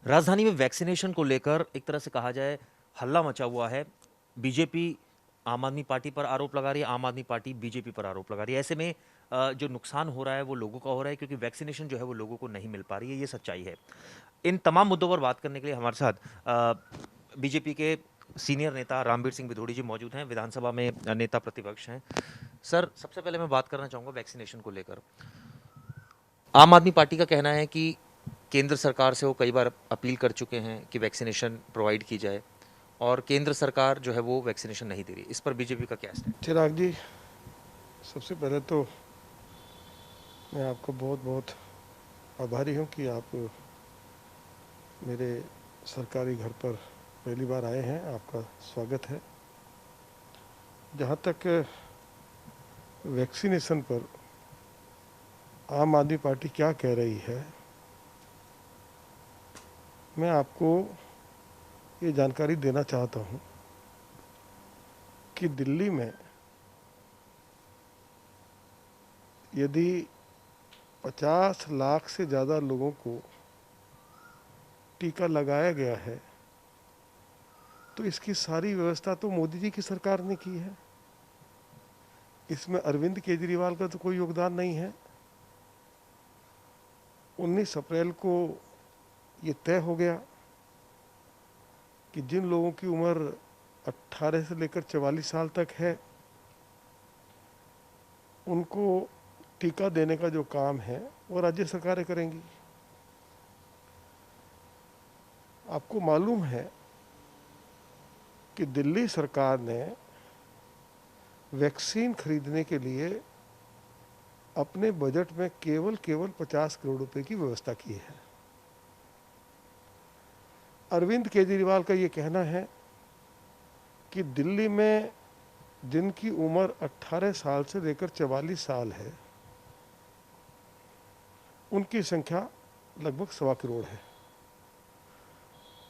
राजधानी में वैक्सीनेशन को लेकर एक तरह से कहा जाए हल्ला मचा हुआ है। बीजेपी आम आदमी पार्टी पर आरोप लगा रही है, आम आदमी पार्टी बीजेपी पर आरोप लगा रही है। ऐसे में जो नुकसान हो रहा है वो लोगों का हो रहा है, क्योंकि वैक्सीनेशन जो है वो लोगों को नहीं मिल पा रही है, ये सच्चाई है। इन तमाम मुद्दों पर बात करने के लिए हमारे साथ बीजेपी के सीनियर नेता रामवीर सिंह विधोड़ी जी मौजूद हैं, विधानसभा में नेता प्रतिपक्ष हैं। सर, सबसे पहले मैं बात करना चाहूँगा वैक्सीनेशन को लेकर। आम आदमी पार्टी का कहना है कि केंद्र सरकार से वो कई बार अपील कर चुके हैं कि वैक्सीनेशन प्रोवाइड की जाए, और केंद्र सरकार जो है वो वैक्सीनेशन नहीं दे रही। इस पर बीजेपी का क्या स्टैंड? चिराग जी, सबसे पहले तो मैं आपको बहुत बहुत आभारी हूँ कि आप मेरे सरकारी घर पर पहली बार आए हैं। आपका स्वागत है। जहाँ तक वैक्सीनेशन पर आम आदमी पार्टी क्या कह रही है, मैं आपको ये जानकारी देना चाहता हूँ कि दिल्ली में यदि 50 लाख से ज़्यादा लोगों को टीका लगाया गया है तो इसकी सारी व्यवस्था तो मोदी जी की सरकार ने की है। इसमें अरविंद केजरीवाल का तो कोई योगदान नहीं है। 19 अप्रैल को ये तय हो गया कि जिन लोगों की उम्र 18 से लेकर 44 साल तक है उनको टीका देने का जो काम है वो राज्य सरकारें करेंगी। आपको मालूम है कि दिल्ली सरकार ने वैक्सीन खरीदने के लिए अपने बजट में केवल 50 करोड़ रुपए की व्यवस्था की है। अरविंद केजरीवाल का ये कहना है कि दिल्ली में जिनकी उम्र 18 साल से लेकर 44 साल है उनकी संख्या लगभग 1.25 करोड़ है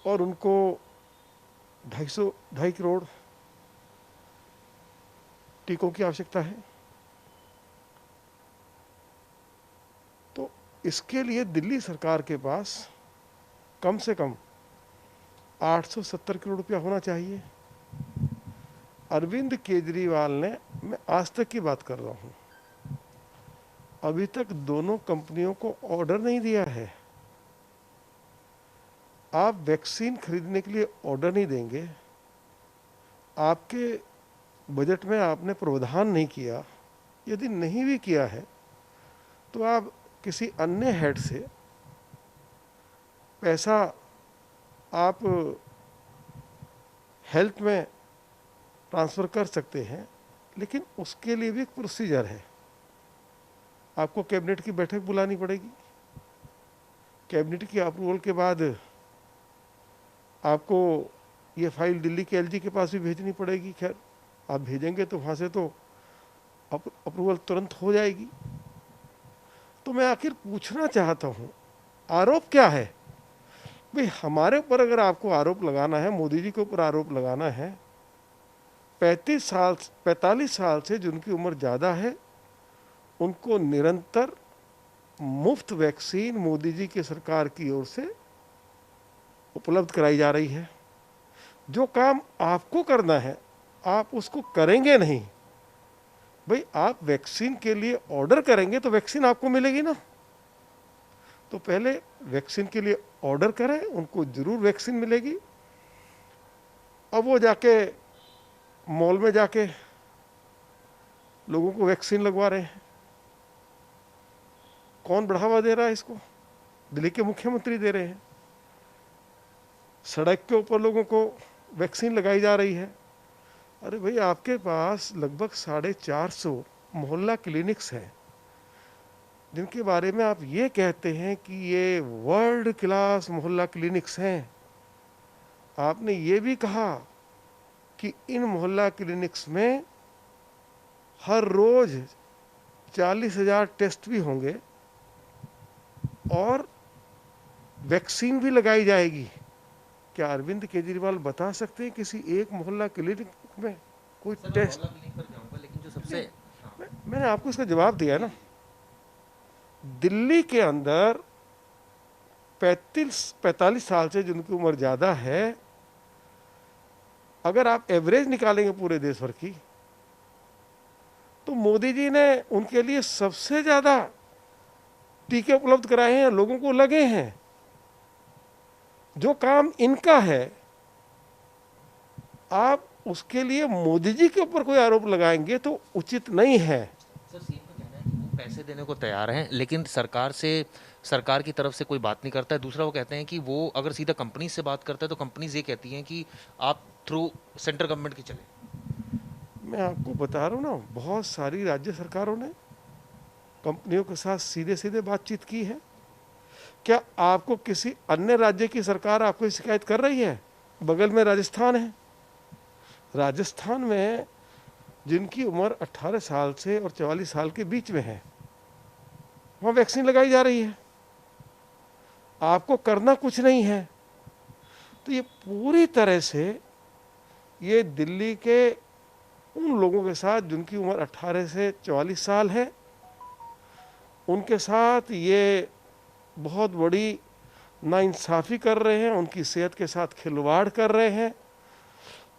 और उनको 2.5 करोड़ टीकों की आवश्यकता है। तो इसके लिए दिल्ली सरकार के पास कम से कम 870 करोड़ रुपया होना चाहिए। अरविंद केजरीवाल ने, मैं आज तक की बात कर रहा हूँ, अभी तक दोनों कंपनियों को ऑर्डर नहीं दिया है। आप वैक्सीन खरीदने के लिए ऑर्डर नहीं देंगे, आपके बजट में आपने प्रावधान नहीं किया, यदि नहीं भी किया है तो आप किसी अन्य हेड से पैसा आप हेल्थ में ट्रांसफ़र कर सकते हैं, लेकिन उसके लिए भी एक प्रोसीजर है। आपको कैबिनेट की बैठक बुलानी पड़ेगी। कैबिनेट की अप्रूवल के बाद आपको ये फाइल दिल्ली के एलजी के पास भी भेजनी पड़ेगी। खैर, आप भेजेंगे तो वहाँ से तो अप्रूवल तुरंत हो जाएगी। तो मैं आखिर पूछना चाहता हूँ, आरोप क्या है भाई? हमारे ऊपर अगर आपको आरोप लगाना है, मोदी जी के ऊपर आरोप लगाना है, 45 साल से जिनकी उम्र ज़्यादा है उनको निरंतर मुफ्त वैक्सीन मोदी जी की सरकार की ओर से उपलब्ध कराई जा रही है। जो काम आपको करना है आप उसको करेंगे नहीं। भाई, आप वैक्सीन के लिए ऑर्डर करेंगे तो वैक्सीन आपको मिलेगी ना। तो पहले वैक्सीन के लिए ऑर्डर करें, उनको जरूर वैक्सीन मिलेगी। अब वो जाके मॉल में जाके लोगों को वैक्सीन लगवा रहे हैं। कौन बढ़ावा दे रहा है इसको? दिल्ली के मुख्यमंत्री दे रहे हैं। सड़क के ऊपर लोगों को वैक्सीन लगाई जा रही है। अरे भाई, आपके पास लगभग 450 मोहल्ला क्लिनिक्स हैं जिनके बारे में आप ये कहते हैं कि ये वर्ल्ड क्लास मोहल्ला क्लिनिक्स हैं। आपने ये भी कहा कि इन मोहल्ला क्लिनिक्स में हर रोज 40,000 टेस्ट भी होंगे और वैक्सीन भी लगाई जाएगी। क्या अरविंद केजरीवाल बता सकते हैं किसी एक मोहल्ला क्लिनिक में कोई सर, मैं टेस्ट? मोहल्ला क्लिनिक पर जाऊंगा, लेकिन जो सबसे मैंने आपको इसका जवाब दिया है ना। दिल्ली के अंदर 45 साल से जिनकी उम्र ज़्यादा है, अगर आप एवरेज निकालेंगे पूरे देश भर की, तो मोदी जी ने उनके लिए सबसे ज़्यादा टीके उपलब्ध कराए हैं, लोगों को लगे हैं। जो काम इनका है, आप उसके लिए मोदी जी के ऊपर कोई आरोप लगाएंगे तो उचित नहीं है। सर, सीएम का कहना है कि वो पैसे देने को तैयार हैं, लेकिन सरकार की तरफ से कोई बात नहीं करता है। दूसरा, वो कहते हैं कि वो अगर सीधा कंपनी से बात करता है तो कंपनीज ये कहती हैं कि आप थ्रू सेंट्रल गवर्नमेंट की चले। मैं आपको बता रहा हूँ ना, बहुत सारी राज्य सरकारों ने कंपनियों के साथ सीधे सीधे बातचीत की है। क्या आपको किसी अन्य राज्य की सरकार आपको शिकायत कर रही है? बगल में राजस्थान है। राजस्थान में जिनकी उम्र 18 साल से और 44 साल के बीच में है, वहाँ वैक्सीन लगाई जा रही है। आपको करना कुछ नहीं है। तो ये पूरी तरह से ये दिल्ली के उन लोगों के साथ जिनकी उम्र 18 से 44 साल है, उनके साथ ये बहुत बड़ी नाइंसाफ़ी कर रहे हैं, उनकी सेहत के साथ खिलवाड़ कर रहे हैं।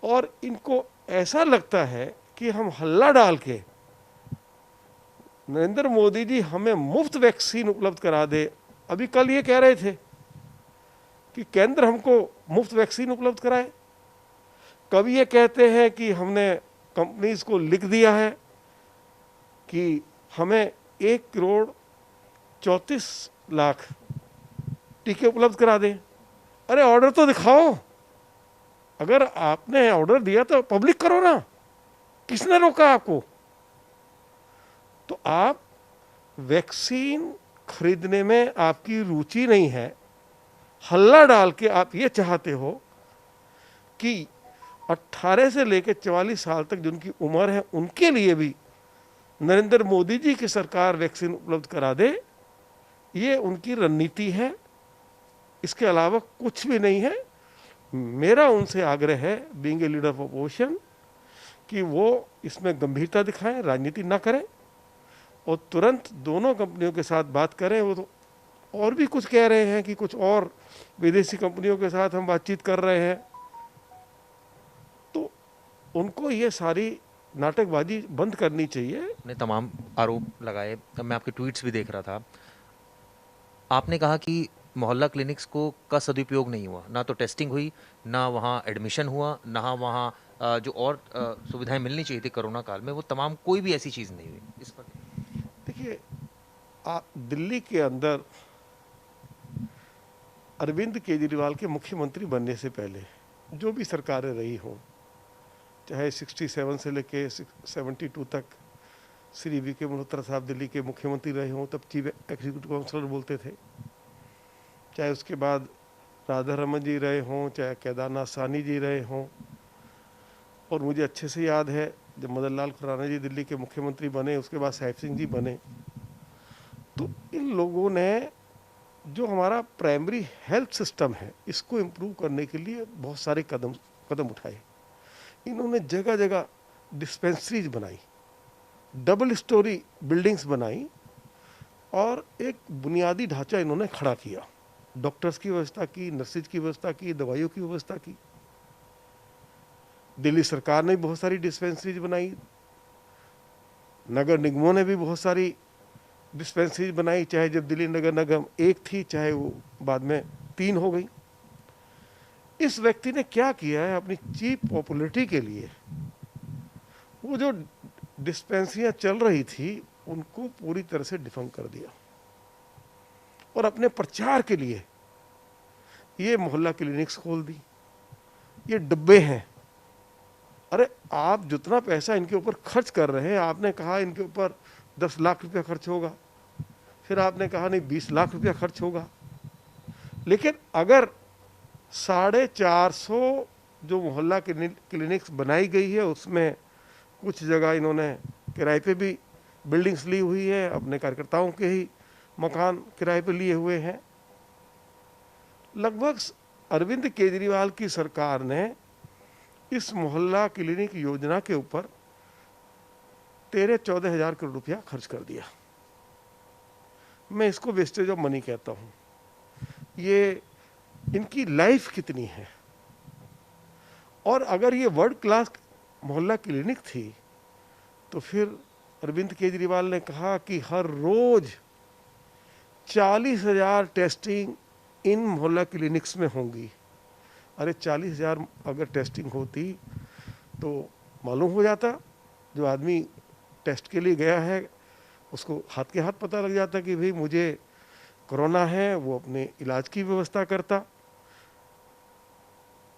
और इनको ऐसा लगता है कि हम हल्ला डाल के नरेंद्र मोदी जी हमें मुफ्त वैक्सीन उपलब्ध करा दे। अभी कल ये कह रहे थे कि केंद्र हमको मुफ्त वैक्सीन उपलब्ध कराए। कभी ये कहते हैं कि हमने कंपनीज को लिख दिया है कि हमें 1,34,00,000 टीके उपलब्ध करा दें। अरे ऑर्डर तो दिखाओ। अगर आपने ऑर्डर दिया तो पब्लिक करो ना, किसने रोका आपको? तो आप वैक्सीन खरीदने में आपकी रुचि नहीं है, हल्ला डाल के आप ये चाहते हो कि 18 से लेकर 44 साल तक जिनकी उम्र है उनके लिए भी नरेंद्र मोदी जी की सरकार वैक्सीन उपलब्ध करा दे। ये उनकी रणनीति है, इसके अलावा कुछ भी नहीं है। मेरा उनसे आग्रह है, being a leader of opposition, कि वो इसमें गंभीरता दिखाएं, राजनीति ना करें और तुरंत दोनों कंपनियों के साथ बात करें। वो तो और भी कुछ कह रहे हैं कि कुछ और विदेशी कंपनियों के साथ हम बातचीत कर रहे हैं, तो उनको ये सारी नाटकबाजी बंद करनी चाहिए। ने तमाम आरोप लगाए। तब मैं आपके ट्वीट्स भी देख रहा था। आपने कहा कि मोहल्ला क्लिनिक्स को का सदुपयोग नहीं हुआ, ना तो टेस्टिंग हुई, ना वहाँ एडमिशन हुआ, ना वहाँ जो और सुविधाएं मिलनी चाहिए थी कोरोना काल में, वो तमाम कोई भी ऐसी चीज़ नहीं हुई। इस पर देखिए, दिल्ली के अंदर अरविंद केजरीवाल के मुख्यमंत्री बनने से पहले जो भी सरकारें रही हों, चाहे 67 से लेके 72 तक श्री वी के मल्होत्रा साहब दिल्ली के मुख्यमंत्री रहे हों, तब चीफ एग्जीक्यूटिव काउंसलर बोलते थे, चाहे उसके बाद राधा रमन जी रहे हों, चाहे केदारनाथ साहनी जी रहे हों, और मुझे अच्छे से याद है जब मदन लाल खुराना जी दिल्ली के मुख्यमंत्री बने, उसके बाद साहिब सिंह जी बने, तो इन लोगों ने जो हमारा प्राइमरी हेल्थ सिस्टम है इसको इम्प्रूव करने के लिए बहुत सारे कदम उठाए। इन्होंने जगह जगह डिस्पेंसरीज बनाई, डबल स्टोरी बिल्डिंग्स बनाई और एक बुनियादी ढांचा इन्होंने खड़ा किया। डॉक्टर्स की व्यवस्था की, नर्सिज की व्यवस्था की, दवाइयों की व्यवस्था की। दिल्ली सरकार ने बहुत सारी डिस्पेंसरीज बनाई, नगर निगमों ने भी बहुत सारी डिस्पेंसरीज बनाई, चाहे जब दिल्ली नगर निगम एक थी, चाहे वो बाद में 3 हो गई। इस व्यक्ति ने क्या किया है अपनी चीप पॉपुलरिटी के लिए, वो जो डिस्पेंसरियां चल रही थी उनको पूरी तरह से डिफंक कर दिया और अपने प्रचार के लिए ये मोहल्ला क्लिनिक्स खोल दी। ये डब्बे हैं। अरे आप जितना पैसा इनके ऊपर खर्च कर रहे हैं, आपने कहा इनके ऊपर 10 लाख रुपया खर्च होगा, फिर आपने कहा नहीं 20 लाख रुपया खर्च होगा, लेकिन अगर 450 जो मोहल्ला क्लिनिक्स बनाई गई है उसमें कुछ जगह इन्होंने किराए पे भी बिल्डिंग्स ली हुई है, अपने कार्यकर्ताओं के ही मकान किराए पे लिए हुए हैं। लगभग अरविंद केजरीवाल की सरकार ने इस मोहल्ला क्लिनिक योजना के ऊपर 13-14 हज़ार करोड़ रुपया खर्च कर दिया। मैं इसको वेस्टेज ऑफ मनी कहता हूँ। ये इनकी लाइफ कितनी है। और अगर ये वर्ल्ड क्लास मोहल्ला क्लिनिक थी तो फिर अरविंद केजरीवाल ने कहा कि हर रोज 40,000 टेस्टिंग इन मोहल्ला क्लिनिक्स में होंगी। अरे 40,000 अगर टेस्टिंग होती तो मालूम हो जाता, जो आदमी टेस्ट के लिए गया है उसको हाथ के हाथ पता लग जाता कि भाई मुझे कोरोना है, वो अपने इलाज की व्यवस्था करता।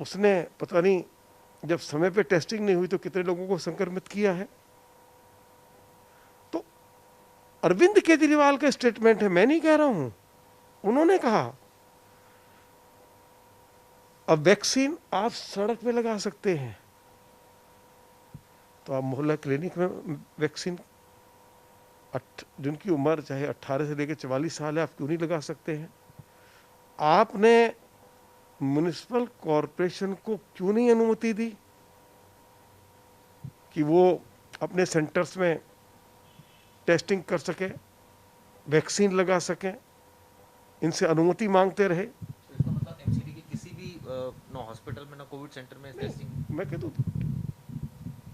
उसने पता नहीं जब समय पे टेस्टिंग नहीं हुई तो कितने लोगों को संक्रमित किया है। तो अरविंद केजरीवाल का स्टेटमेंट है, मैं नहीं कह रहा हूं, उन्होंने कहा अब वैक्सीन आप सड़क पे लगा सकते हैं तो आप मोहल्ला क्लिनिक में वैक्सीन जिनकी उम्र चाहे 18 से लेकर 44 साल है, आप क्यों नहीं लगा सकते हैं? आपने म्युनिसिपल कॉरपोरेशन को क्यों नहीं अनुमति दी कि वो अपने सेंटर्स में टेस्टिंग कर सके, वैक्सीन लगा सकें? इनसे अनुमति मांगते रहे। तो इसका मतलब एमसीडी के किसी भी ना हॉस्पिटल में ना कोविड सेंटर में टेस्टिंग, मैं कहता हूँ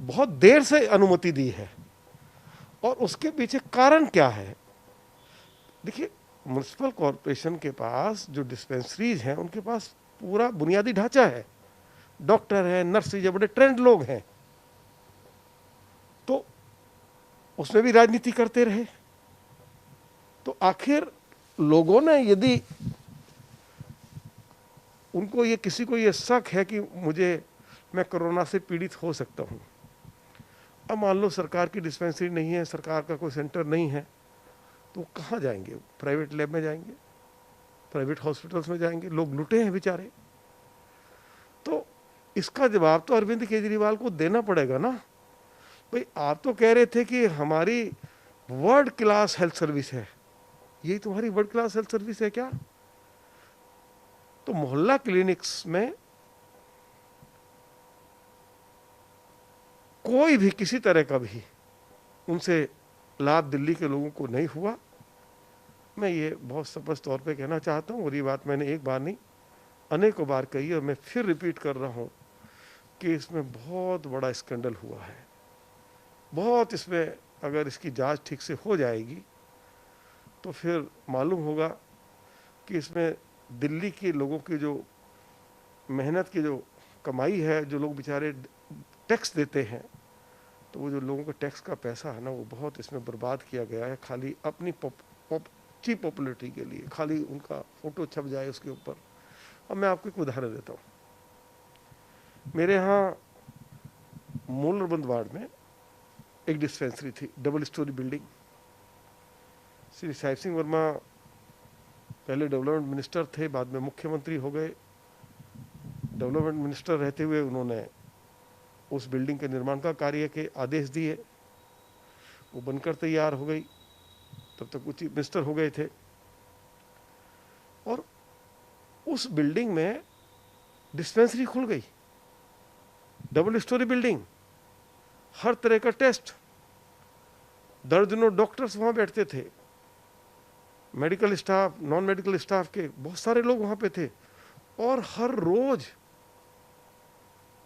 बहुत देर से अनुमति दी है। और उसके पीछे कारण क्या है? देखिए, म्युनिसिपल कॉरपोरेशन के पास जो डिस्पेंसरीज हैं उनके पास पूरा बुनियादी ढांचा है, डॉक्टर है, नर्सेज है, बड़े ट्रेंड लोग हैं, तो उसमें भी राजनीति करते रहे। तो आखिर लोगों ने यदि उनको ये किसी को ये शक है कि मैं कोरोना से पीड़ित हो सकता हूँ, अब मान लो सरकार की डिस्पेंसरी नहीं है, सरकार का कोई सेंटर नहीं है, तो कहाँ जाएंगे? प्राइवेट लैब में जाएंगे, प्राइवेट हॉस्पिटल्स में जाएंगे। लोग लुटे हैं बेचारे। तो इसका जवाब तो अरविंद केजरीवाल को देना पड़ेगा ना। भाई आप तो कह रहे थे कि हमारी वर्ल्ड क्लास हेल्थ सर्विस है, यही तुम्हारी वर्ल्ड क्लास हेल्थ सर्विस है क्या? तो मोहल्ला क्लिनिक्स में कोई भी किसी तरह का भी उनसे लाभ दिल्ली के लोगों को नहीं हुआ। मैं ये बहुत स्पष्ट तौर पे कहना चाहता हूँ, और ये बात मैंने एक बार नहीं अनेकों बार कही और मैं फिर रिपीट कर रहा हूँ कि इसमें बहुत बड़ा स्कैंडल हुआ है। बहुत इसमें अगर इसकी जांच ठीक से हो जाएगी तो फिर मालूम होगा कि इसमें दिल्ली के लोगों की जो मेहनत की जो कमाई है, जो लोग बेचारे टैक्स देते हैं, तो वो जो लोगों का टैक्स का पैसा है ना, वो बहुत इसमें बर्बाद किया गया है, खाली अपनी चीप पॉपुलरिटी के लिए, खाली उनका फोटो छप जाए उसके ऊपर। अब मैं आपको एक उदाहरण देता हूँ। मेरे यहाँ मूलरबंद वार्ड में एक डिस्पेंसरी थी, double storey building. Shri Sahib Singh Verma पहले डेवलपमेंट मिनिस्टर थे, बाद में मुख्यमंत्री हो गए। डेवलपमेंट मिनिस्टर रहते हुए उन्होंने उस बिल्डिंग के निर्माण का कार्य के आदेश दिए, वो बनकर तैयार हो गई, तब तक वो चीफ मिनिस्टर हो गए थे। और उस बिल्डिंग में डिस्पेंसरी खुल गई, डबल स्टोरी बिल्डिंग, हर तरह का टेस्ट, दर्जनों डॉक्टर्स वहां बैठते थे, medical staff, non medical staff के बहुत सारे लोग वहां पे थे। और हर रोज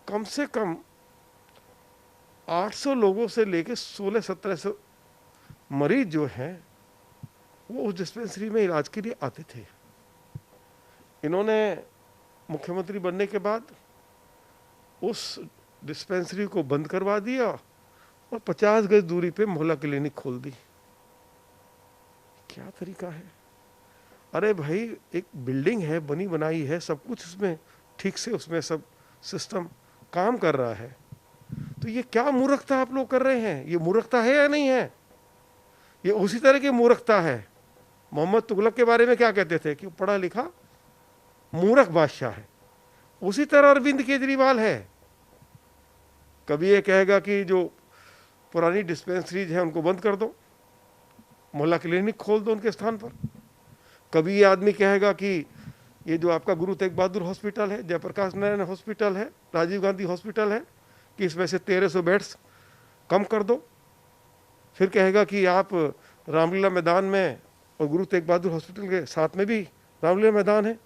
कम से कम 800 लोगों से लेकर 1600-1700 मरीज जो हैं वो उस डिस्पेंसरी में इलाज के लिए आते थे। इन्होंने मुख्यमंत्री बनने के बाद उस डिस्पेंसरी को बंद करवा दिया और 50 गज दूरी पे मोहल्ला क्लिनिक खोल दी। क्या तरीका है? अरे भाई, एक बिल्डिंग है, बनी बनाई है, सब कुछ उसमें ठीक से उसमें सब सिस्टम काम कर रहा है, तो ये क्या मूर्खता आप लोग कर रहे हैं? ये मूर्खता है या नहीं है? ये उसी तरह की मूर्खता है। मोहम्मद तुगलक के बारे में क्या कहते थे कि पढ़ा लिखा मूर्ख बादशाह है, उसी तरह अरविंद केजरीवाल है। कभी ये कहेगा कि जो पुरानी डिस्पेंसरीज हैं उनको बंद कर दो, मोहल्ला क्लिनिक खोल दो उनके स्थान पर। कभी ये आदमी कहेगा कि ये जो आपका गुरु तेग बहादुर हॉस्पिटल है, जयप्रकाश नारायण हॉस्पिटल है, राजीव गांधी हॉस्पिटल है, कि इसमें से 1300 बेड्स कम कर दो। फिर कहेगा कि आप रामलीला मैदान में, और गुरु तेग बहादुर हॉस्पिटल के साथ में भी रामलीला मैदान है,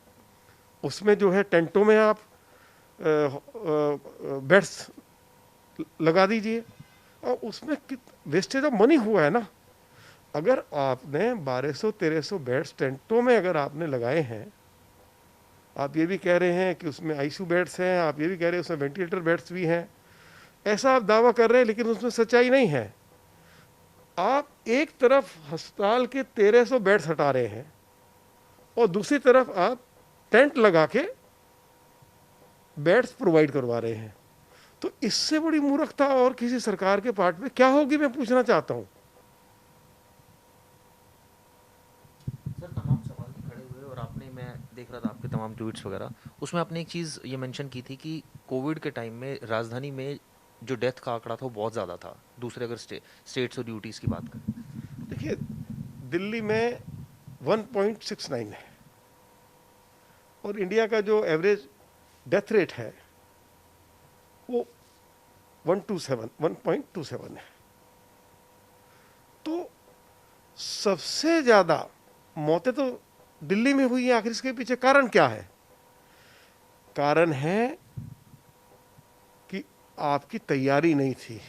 उसमें जो है टेंटों में आप बेड्स लगा दीजिए, और उसमें वेस्टेज ऑफ मनी हुआ है ना। अगर आपने 1200-1300 बेड्स टेंटों में अगर आपने लगाए हैं, आप ये भी कह रहे हैं कि उसमें आईसीयू बेड्स हैं, आप ये भी कह रहे हैं उसमें वेंटिलेटर बेड्स भी हैं, ऐसा आप दावा कर रहे हैं, लेकिन उसमें सच्चाई नहीं है। आप एक तरफ अस्पताल के 1300 बेड्स हटा रहे हैं और दूसरी तरफ आप टेंट लगा के बेड्स प्रोवाइड करवा रहे हैं। तो इससे बड़ी मूर्खता और किसी सरकार के पार्ट में क्या होगी, मैं पूछना चाहता हूं। सर तमाम सवाल भी खड़े हुए और आपने, मैं देख रहा था आपके तमाम ट्वीट्स वगैरह, उसमें आपने एक चीज़ ये मेंशन की थी कि कोविड के टाइम में राजधानी में जो डेथ का आंकड़ा था वो बहुत ज़्यादा था, दूसरे अगर स्टेट्स और ड्यूटीज़ की बात करें। देखिए, दिल्ली में 1.69 है और इंडिया का जो एवरेज डेथ रेट है वो 1.27 है। तो सबसे ज़्यादा मौतें तो दिल्ली में हुई हैं। आखिर इसके पीछे कारण क्या है? कारण है कि आपकी तैयारी नहीं थी,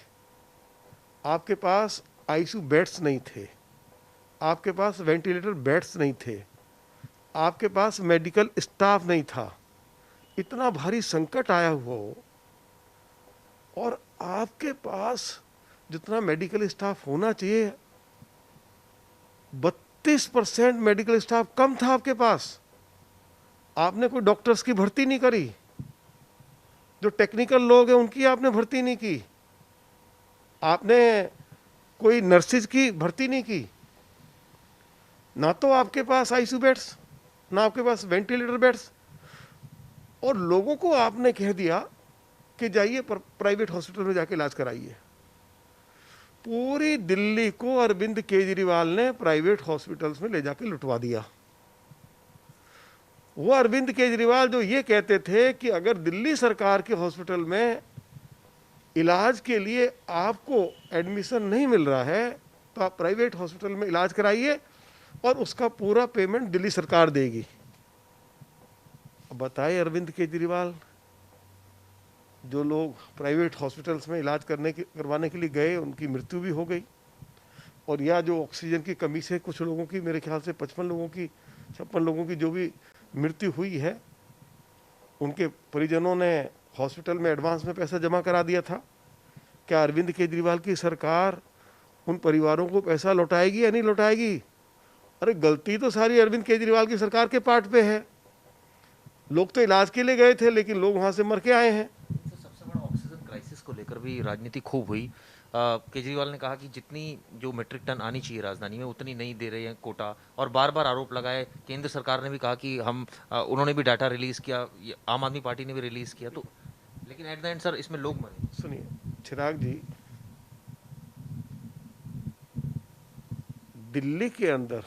आपके पास आईसीयू बेड्स नहीं थे, आपके पास वेंटिलेटर बेड्स नहीं थे, आपके पास मेडिकल स्टाफ नहीं था। इतना भारी संकट आया हुआ हो और आपके पास जितना मेडिकल स्टाफ होना चाहिए, 32% मेडिकल स्टाफ कम था आपके पास। आपने कोई डॉक्टर्स की भर्ती नहीं करी, जो टेक्निकल लोग हैं उनकी आपने भर्ती नहीं की, आपने कोई नर्सिस की भर्ती नहीं की। ना तो आपके पास आईसीयू बेड्स, ना आपके पास वेंटिलेटर बेड्स, और लोगों को आपने कह दिया कि जाइए प्राइवेट हॉस्पिटल में जाके इलाज कराइए। पूरी दिल्ली को अरविंद केजरीवाल ने प्राइवेट हॉस्पिटल्स में ले जाके लुटवा दिया। वो अरविंद केजरीवाल जो ये कहते थे कि अगर दिल्ली सरकार के हॉस्पिटल में इलाज के लिए आपको एडमिशन नहीं मिल रहा है तो आप प्राइवेट हॉस्पिटल में इलाज कराइए और उसका पूरा पेमेंट दिल्ली सरकार देगी। अब बताइए अरविंद केजरीवाल, जो लोग प्राइवेट हॉस्पिटल्स में इलाज करवाने के लिए गए उनकी मृत्यु भी हो गई, और या जो ऑक्सीजन की कमी से कुछ लोगों की, मेरे ख्याल से 56 लोगों की जो भी मृत्यु हुई है, उनके परिजनों ने हॉस्पिटल में एडवांस में पैसा जमा करा दिया था। क्या अरविंद केजरीवाल की सरकार उन परिवारों को पैसा लौटाएगी या नहीं लौटाएगी? अरे गलती तो सारी अरविंद केजरीवाल की सरकार के पार्ट पे है। लोग तो इलाज के लिए गए थे, लेकिन लोग वहां से मर के आए हैं। तो सबसे बड़ा ऑक्सीजन क्राइसिस को लेकर भी राजनीति खूब हुई। केजरीवाल ने कहा कि जितनी जो मीट्रिक टन आनी चाहिए राजधानी में उतनी नहीं दे रहे हैं कोटा, और बार बार आरोप लगाए। केंद्र सरकार ने भी कहा कि उन्होंने भी डाटा रिलीज किया, आम आदमी पार्टी ने भी रिलीज किया, तो लेकिन एट द एंड सर इसमें लोग मरे। सुनिए चिराग जी, दिल्ली के अंदर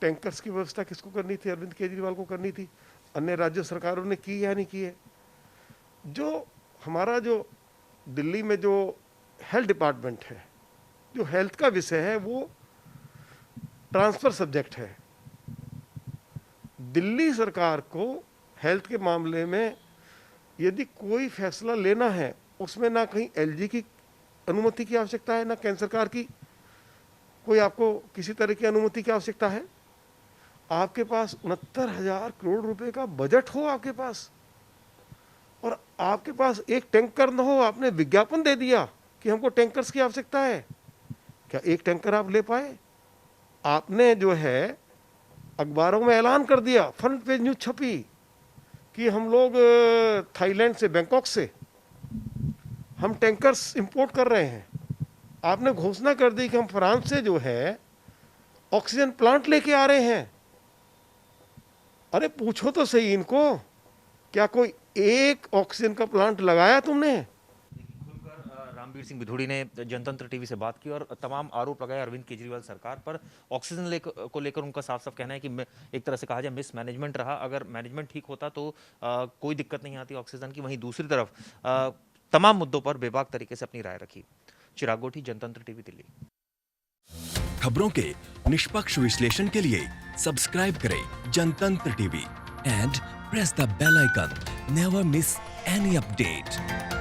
टैंकर्स की व्यवस्था किसको करनी थी? अरविंद केजरीवाल को करनी थी। अन्य राज्य सरकारों ने की या नहीं की है? जो हमारा जो दिल्ली में जो हेल्थ डिपार्टमेंट है, जो हेल्थ का विषय है, वो ट्रांसफर सब्जेक्ट है। दिल्ली सरकार को हेल्थ के मामले में यदि कोई फैसला लेना है, उसमें ना कहीं एलजी की अनुमति की आवश्यकता है, ना केंद्र सरकार की कोई आपको किसी तरह की अनुमति की आवश्यकता है। आपके पास 69,000 करोड़ रुपए का बजट हो आपके पास, और आपके पास एक टैंकर न हो। आपने विज्ञापन दे दिया कि हमको टैंकर्स की आवश्यकता है। क्या एक टैंकर आप ले पाए? आपने जो है अखबारों में ऐलान कर दिया, फ्रंट पेज न्यूज छपी कि हम लोग थाईलैंड से, बैंकॉक से हम टैंकर्स इंपोर्ट कर रहे हैं। आपने घोषणा कर दी कि हम फ्रांस से जो है ऑक्सीजन प्लांट लेके आ रहे हैं। अरे पूछो तो सही इनको, क्या कोई एक ऑक्सीजन का प्लांट लगाया तुमने? खुलकर रामवीर सिंह बिधूड़ी ने जनतंत्र टीवी से बात की और तमाम आरोप लगाए अरविंद केजरीवाल सरकार पर। ऑक्सीजन को लेकर उनका साफ साफ कहना है कि एक तरह से कहा जाए मिसमैनेजमेंट रहा। अगर मैनेजमेंट ठीक होता तो कोई दिक्कत नहीं आती ऑक्सीजन की। वहीं दूसरी तरफ तमाम मुद्दों पर बेबाक तरीके से अपनी राय रखी। चिराग गोठी, जनतंत्र टीवी, दिल्ली। खबरों के निष्पक्ष विश्लेषण के लिए सब्सक्राइब करें जनतंत्र TV. and press the bell icon. Never miss any update.